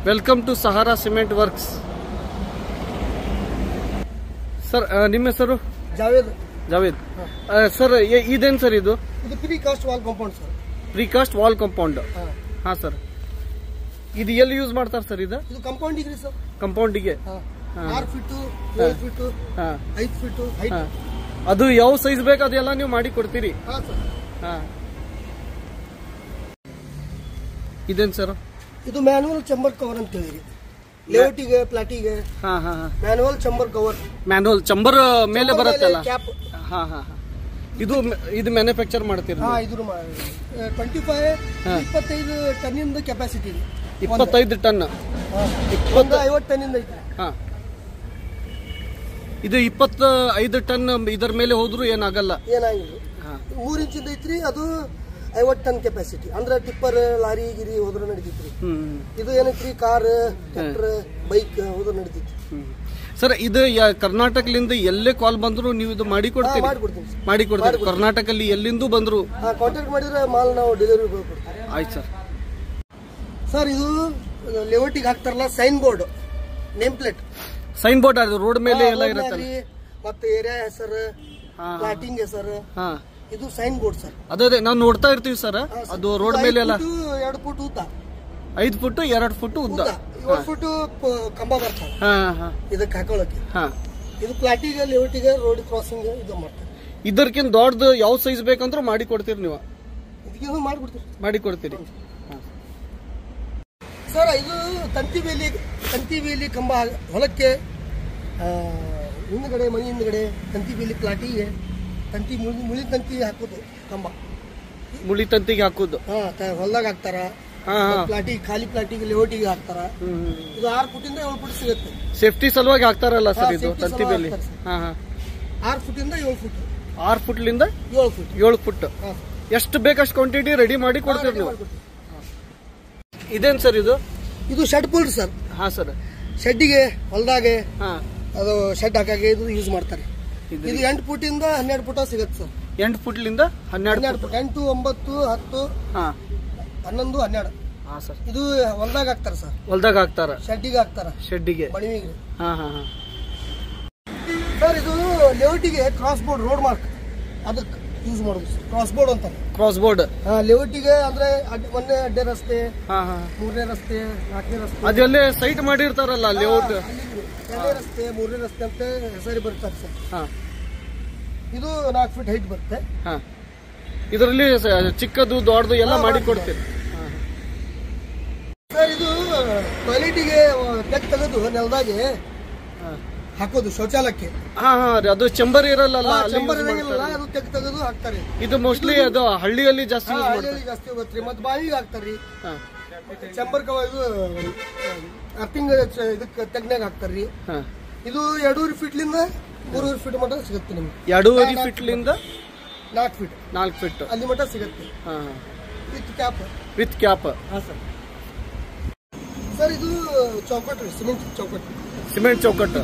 Welcome to Sahara cement works. Sir ನಿಮ್ಮ ಹೆಸರು? Javed. Javed sir, ಇದೇನು ಸರ್ ಇದು? ಇದು precast wall compound sir. Precast wall compound. ಹಾ ಸರ್, ಇದು ಎಲ್ಲಿ ಯೂಸ್ ಮಾಡ್ತಾರೆ ಸರ್? ಇದು ಕಾಂಪೌಂಡಿಗೆ ಸರ್. ಕಾಂಪೌಂಡಿಗೆ 6 ಫೀಟ್ 7 ಫೀಟ್ 5 ಫೀಟ್ ಹೈಟ್. ಅದು ಯಾವ ಸೈಜ್ ಬೇಕು ಅದೆಲ್ಲ ನೀವು ಮಾಡಿ ಕೊಡ್ತೀರಿ? ಹಾ ಸರ್. ಹಾ, ಇದೇನು ಸರ್? ಇದು ಮ್ಯಾನುವಲ್ ಚಂಬರ್ ಕವರ್ ಅಂತ ಹೇಳಿರಿ. ಲೇಔಟಿಗೆ ಪ್ಲಾಟಿಗೆ ಮ್ಯಾನುವಲ್ ಚಂಬರ್ ಕವರ್. ಮ್ಯಾನುವಲ್ ಚಂಬರ್ ಮೇಲೆ ಬರುತ್ತಲ್ಲ. ಹಾ ಹಾ ಹಾ, ಇದು ಮ್ಯಾನುಫ್ಯಾಕ್ಚರ್ ಮಾಡ್ತೀರಿ? ಇದು 25 ಟನ್ನಿಂದ ಕೆಪಾಸಿಟಿ ಇದೆ. 25 ಟನ್, 50 ಟನ್ನಿಂದ ಐತೆ. ಹಾ, ಇದು 25 ಟನ್ ಇದರ ಮೇಲೆ ಹೋದ್ರು ಏನಾಗಲ್ಲ? ಏನಾಗಿಲ್ಲ. 3 ಇಂಚಿಂದ ಐತ್ರಿ. ಅದು 50 ಟನ್ ಕೆಪಾಸಿಟಿ. ಅಂದ್ರೆ ಟಿಪ್ಪರ್ ಲಾರಿ ಗಿರಿ ಹೋದ್ರು ನಡೀತಿತ್ರಿ. ಇದು ಏನೈತ್ರಿ, ಕಾರ್ ಟ್ರ್ಯಾಕ್ಟರ್ ಬೈಕ್ ಹೋದ್ರು ನಡೀತಿತ್ತು. ಸರ್, ಇದು ಕರ್ನಾಟಕದಿಂದ ಎಲ್ಲೇ ಕಾಲ್ ಬಂದ್ರು ನೀವು ಇದು ಮಾಡಿ ಕೊಡ್ತೀರಿ? ಮಾಡಿ ಕೊಡ್ತೀರಿ. ಕರ್ನಾಟಕದಲ್ಲಿ ಎಲ್ಲಿಂದ ಬಂದ್ರು ಕಾಂಟ್ಯಾಕ್ಟ್ ಮಾಡಿದ್ರೆ ಮಾಲ್ ನಾವು ಡೆಲಿವರಿ ಕೊಡ್ತೀವಿ. ಆಯ್ತು ಸರ್. ಸರ್, ಇದು ಲೇಔಟಿಗೆ ಹಾಕ್ತಾರಲ್ಲ sign board, name plate. Sign board ಅದು ರೋಡ್ ಮೇಲೆ ಎಲ್ಲ ಇರುತ್ತಲ್ಲ, ಮತ್ತೆ ಏರಿಯಾ ಹೆಸರು, ಪ್ಲಾಟಿಂಗ್ ಹೆಸರು. ಇದು ಸೈನ್ ಬೋರ್ಡ್ ಸರ್. ಅದೇ ನಾವು ನೋಡ್ತಾ ಇರ್ತೀವಿ ಸರ್. ಅದು ರೋಡ್ ಮೇಲೆ ಎಲ್ಲ 2 ಫುಟ್ ಉದ್ದ, 5 ಫುಟ್ 2 ಫುಟ್ ಉದ್ದ, 7 ಫುಟ್ ಕಂಬ ಬರ್ತಾವೆ ಇದಕ್ಕೆ ಹಾಕೊಳ್ಳಕ್ಕೆ. ಇದು ಪ್ಲಾಟಿಗೆ ಲೇಔಟಿಗೆ ರೋಡ್ ಕ್ರಾಸಿಂಗ್ ಇದು ಮಾಡ್ತಾರೆ. ಇದಕ್ಕಿಂತ ದೊಡ್ಡದು ಯಾವ ಸೈಜ್ ಬೇಕಂದ್ರೂ ಮಾಡಿ ಕೊಡ್ತೀರಿ ನೀವು? ಇದಕ್ಕೆ ಮಾಡ್ಬಿಡ್ತೀವಿ, ಮಾಡಿ ಕೊಡ್ತೀರಿ ಸರ್. ಇದು ತಂತಿ ಬೇಲಿ ಕಂಬ ಹೊಲಕ್ಕೆ ಹಿಂದ್ಗಡೆ, ಮನೆ ಹಿಂದ್ಗಡೆ ತಂತಿ ಬೇಲಿ, ಪ್ಲಾಟಿಗೆ ತಂತಿ ಮುಳಿ ತಂತಿ ಹಾಕೋದು ಕಂಬ. ಮುಳಿ ತಂತಿಗೆ ಹಾಕೋದು ಹೊಲದಾಗ ಹಾಕ್ತಾರ. ಪ್ಲಾಟಿಗೆ, ಖಾಲಿ ಪ್ಲಾಟಿಗೆ ಲೇಔಟಿಗೆ ಹಾಕ್ತಾರ. ಇದು 6 ಫುಟಿಂದ 7 ಫುಟ್ ಸಿಗುತ್ತೆ. ಸೇಫ್ಟಿ ಸಲುವಾಗಿ ಹಾಕ್ತಾರಲ್ಲ ಸರ್ ಇದು ತಂತಿ ಬೇಲಿ? 6 ಫುಟಿಂದ 7 ಫುಟ್. 6 ಫುಟ್ಲಿಂದ 7 ಫುಟ್. ಎಷ್ಟು ಬೇಕಷ್ಟು ಕ್ವಾಂಟಿಟಿ ರೆಡಿ ಮಾಡಿ ಕೊಡ್ತೀರಿ ನೀವು? ಇದೇನ್ ಸರ್ ಇದು? ಇದು ಶೆಡ್ ಪೋಲ್ಡ್ ಸರ್. ಹಾ ಸರ್, ಶೆಡ್ಡಿಗೆ ಹೊಲದಾಗೆ ಅದು ಶೆಡ್ ಹಾಕಾಗೆ ಇದು ಯೂಸ್ ಮಾಡ್ತಾರೆ. ಇದು 8 ಫುಟಿಂದ 12 ಫುಟ ಸಿಗುತ್ತೆ ಸರ್. 8 ಫುಟ್ಲಿಂದ 12 ಫುಟ್. 8, 9, 10, 11, 12. ಹಾ ಸರ್, ಇದು ಹೊಲದಾಗ ಹಾಕ್ತಾರ ಸರ್. ಹೊಲದಾಗ ಹಾಕ್ತಾರ, ಶೆಡ್ಡಿಗೆ ಹಾಕ್ತಾರ, ಶೆಡ್ಡಿಗೆ ಮಣಿವಿಗೆ. ಸರ್, ಇದು ಲೇಔಟಿಗೆ ಕ್ರಾಸ್ ಬೋರ್ಡ್, ರೋಡ್ ಮಾರ್ಕ್ ಅದಕ್ಕೆ ಯೂಸ್ ಮಾಡೋದು. ಕ್ರಾಸ್ ಬೋರ್ಡ್ ಅಂತಾರೆ. ಕ್ರಾಸ್ ಬೋರ್ಡ್ ಲೇಔಟಿಗೆ ಅಂದ್ರೆ ಒಂದೇ ಅಡ್ಡೆ ರಸ್ತೆ, 3ನೇ ರಸ್ತೆ, 4ನೇ ರಸ್ತೆ, ಅದೆಲ್ಲೇ ಸೈಟ್ ಮಾಡಿರ್ತಾರಲ್ಲ ಲೇಔಟ್. 2ನೇ ರಸ್ತೆ, 3ನೇ ರಸ್ತೆ ಅಂತ ಹೆಸರು ಬರ್ತಾರೆ ಸರ್. ಇದು 4 ಫೀಟ್ ಹೈಟ್ ಬರುತ್ತೆ. ಇದರಲ್ಲಿ ಚಿಕ್ಕದು ದೊಡ್ಡದು ಎಲ್ಲ ಮಾಡಿ ಕೊಡ್ತೀರಿ ಸರ್. ಇದು ಟಾಯ್ಲೆಟಿಗೆ ತೆಗ್ ತೆಗೆದು ನೆಲದಾಗೆ ಹಾಕೋದು, ಶೌಚಾಲಯಕ್ಕೆ. ಅದು ಚಂಬರ್ ಇರಲ್ಲ, ಚಂಬರ್ ಇರಂಗಿಲ್ಲ, ಅದು ತೆಗ್ ತೆಗೆದು ಹಾಕ್ತಾರೆ. ಇದು ಮೋಸ್ಟ್ಲಿ ಅದು ಹಳ್ಳಿಯಲ್ಲಿ ಜಾಸ್ತಿ ಜಾಸ್ತಿ ಹೋಗುತ್ತೆ. ಮತ್ತೆ ಬಾವಿಗೆ ಹಾಕ್ತಾರ್ರಿ ಚಂಬರ್ ಕವ. ಇದು ಅರ್ತಿಂಗ್ ಇದಕ್ಕೆ ತೆಗ್ನಾಗ ಹಾಕ್ತಾರ್ರಿ. ಇದು 2.5 ಫೀಟ್ಲಿಂದ 3.5 ಫೀಟ್ ಮಟ್ಟ ಸಿಗುತ್ತೆ ನಿಮ್ಗೆ. 2.5 ಫೀಟ್ಲಿಂದ 4 ಫೀಟ್ ಅಲ್ಲಿ ಮಟ್ಟ ಸಿಗುತ್ತೆ. With cap. With cap. Sir, ಇದು ಚೌಕಟ್ಟು, ಸಿಮೆಂಟ್ ಚೌಕಟ್ಟು. ಸಿಮೆಂಟ್ ಚೌಕಟ್ಟು.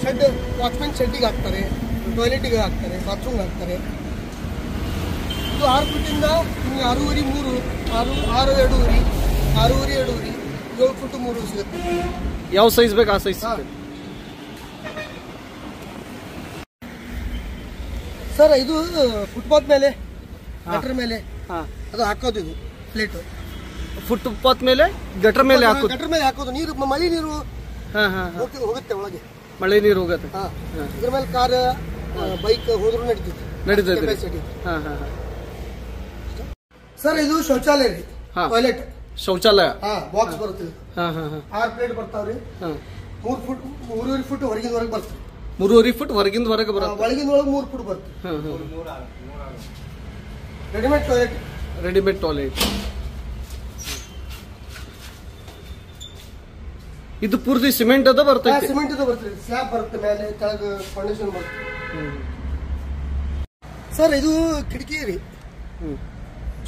ಶೆಡ್, ವಾಚ್ಮೆನ್ ಶೆಡ್ಡಿಗೆ ಹಾಕ್ತಾರೆ, ಟಾಯ್ಲೆಟಿಗೆ ಹಾಕ್ತಾರೆ, ಬಾತ್ರೂಮ್ ಹಾಕ್ತಾರೆ. ಇದು 6 ಫೀಟಿಂದ 6.5, 3, 6, 2.5, 6.5, 2.5, 7 ಫುಟ್ 3 ಸಿಗುತ್ತೆ. ಯಾವ ಸೈಜ್ ಬೇಕು ಆ ಸೈಜ್. ಸರ್, ಇದು ಫುಟ್ಪಾತ್ ಮೇಲೆ, ಗಟರ್ ಮೇಲೆ ಅದು ಹಾಕೋದು. ಇದು ಪ್ಲೇಟ್ ಫುಟ್ಪಾತ್ ಮೇಲೆ, ಗಟರ್ ಮೇಲೆ ಹಾಕೋದು. ಗಟರ್ ಮೇಲೆ ಹಾಕೋದು. ನೀರು, ಮಳೆ ನೀರು ಹೋಗುತ್ತೆ ಒಳಗೆ, ಮಳೆ ನೀರು ಹೋಗುತ್ತೆ. ಇದ್ರ ಮೇಲೆ ಕಾರ್, ಬೈಕ್ ಹೋದ್ರು ನಡೀತೈತಿ. ಸರ್, ಇದು ಶೌಚಾಲಯ ರೀ, ಟಾಯ್ಲೆಟ್, ಶೌಚಾಲಯ. ಬಾಕ್ಸ್ ಬರುತ್ತೆ. 6 ಪ್ಲೇಟ್ ಬರ್ತಾವ್ರಿ. 3.5 ಫುಟ್ ಹೊರಗಿನ ಹೊರಗೆ ಬರ್ತದೆ. 3.5 ಫುಟ್ ಹೊರಗಿಂದ ಹೊರಗೆ ಬರುತ್ತೆ. ಒಳಗಿನ ಒಳಗೆ 3 ಫುಟ್ ಬರುತ್ತೆ. Readymade toilet. Readymade toilet. ಇದು ಪೂರ್ತಿ ಸಿಮೆಂಟ್ ಅದ ಬರ್ತೈತೆ? ಸಿಮೆಂಟ್ ಅದ ಬರ್ತದೆ. ಸ್ಲ್ಯಾಬ್ ಬರುತ್ತೆ, ಮೇಲೆ ಕೆಳಗೆ ಫೌಂಡೇಶನ್ ಬರುತ್ತೆ. ಸರ್, ಇದು ಕಿಟಕಿ ರೀ,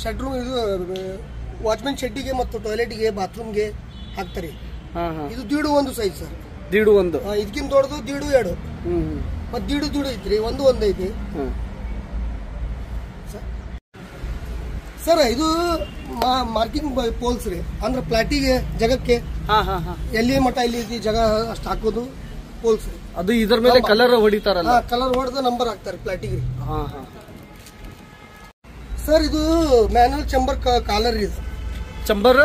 ಶೆಡ್ ರೂಮ್. ಇದು ವಾಚ್ಮೆನ್ ಶೆಡ್ಡಿಗೆ ಮತ್ತು ಟಾಯ್ಲೆಟ್ಗೆ, ಬಾತ್ರೂಮ್ಗೆ ಹಾಕ್ತಾರೆ. ಇದು 1.5 ಸೈಜ್ ಸರ್. 1.5. ಇದಕ್ಕಿಂತ ದೊಡ್ಡದು 1.5, 2. ಮತ್ತೆ 1.5 ಐತ್ರಿ. ಒಂದು ಐತಿ ಸರ್. ಇದು ಮಾರ್ಕಿಂಗ್ ಪೋಲ್ಸ್ ರೀ, ಅಂದ್ರೆ ಪ್ಲಾಟಿಗೆ, ಜಗಕ್ಕೆ ಎಲ್ಲಿ ಮಠ ಇಲ್ಲಿ ಜಾಗ ಅಷ್ಟು ಹಾಕೋದು ಹೋಲ್ಸ್. ಅದು ಇದ್ರ ಮೇಲೆ ಕಲರ್ ಹೊಡಿತಾರಲ್ಲ, ಕಲರ್ ಹೊಡೆದು ನಂಬರ್ ಹಾಕ್ತಾರೆ ಪ್ಲಾಟಿಗೆ. ಸರ್ ಇದು ಮ್ಯಾನುವಲ್ ಚಂಬರ್ ಕಾಲರ್ ಇದು. ಚಂಬರ್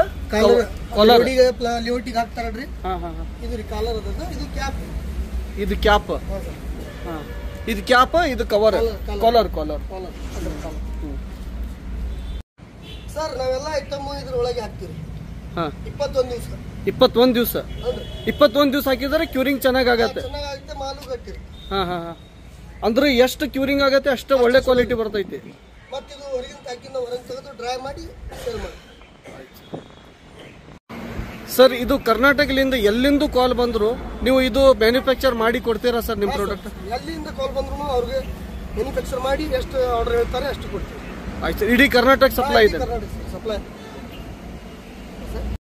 ಲಿವಟಿಗೆ ಹಾಕ್ತಾರಲ್ರಿ, ಇದು ರೀ ಕಾಲರ್ ಅದ. ಇದು ಕ್ಯಾಪ್, ಇದು ಕ್ಯಾಪ್, ಇದು ಕ್ಯಾಪ್, ಇದು ಕವರ್, ಕಾಲರ್. ಸರ್ ನಾವೆಲ್ಲ ಐಟಮ್ ಇದ್ರೊಳಗೆ ಹಾಕ್ತಿವಿ. 21 ದಿವಸ 21 ದಿವಸ ಹಾಕಿದ್ರೆ ಕ್ಯೂರಿಂಗ್ ಚೆನ್ನಾಗತ್ತೆ. ಮಾಲು ಗಟ್ಟಿ. ಅಂದ್ರೆ ಎಷ್ಟು ಕ್ಯೂರಿಂಗ್ ಆಗತ್ತೆ ಅಷ್ಟು ಒಳ್ಳೆ ಕ್ವಾಲಿಟಿ ಬರ್ತೈತಿ. ಮತ್ತೆ ಇದು ಹೊರಗಿನ ತಾಕಿಂದ ಹೊರಗೆ ತೆಗೆದು ಡ್ರೈ ಮಾಡಿ ಸೇಲ್ ಮಾಡಿ. ಸರ್ ಇದು ಕರ್ನಾಟಕದಿಂದ ಎಲ್ಲಿಂದ ಕಾಲ್ ಬಂದ್ರು ನೀವು ಇದು ಮ್ಯಾನುಫ್ಯಾಕ್ಚರ್ ಮಾಡಿ ಕೊಡ್ತೀರಾ ಸರ್ ನಿಮ್ ಪ್ರಾಡಕ್ಟ್? ಎಲ್ಲಿಂದ ಕಾಲ್ ಬಂದ್ರು ಅವ್ರಿಗೆ ಮ್ಯಾನುಫ್ಯಾಕ್ಚರ್ ಮಾಡಿ ಎಷ್ಟು ಆರ್ಡರ್ ಹೇಳ್ತಾರೆ ಅಷ್ಟು ಕೊಡ್ತೀವಿ. ಆಯ್ತು, ಇಡೀ ಕರ್ನಾಟಕ ಸಪ್ಲೈ ಇದೆ. ಸಪ್ಲೈ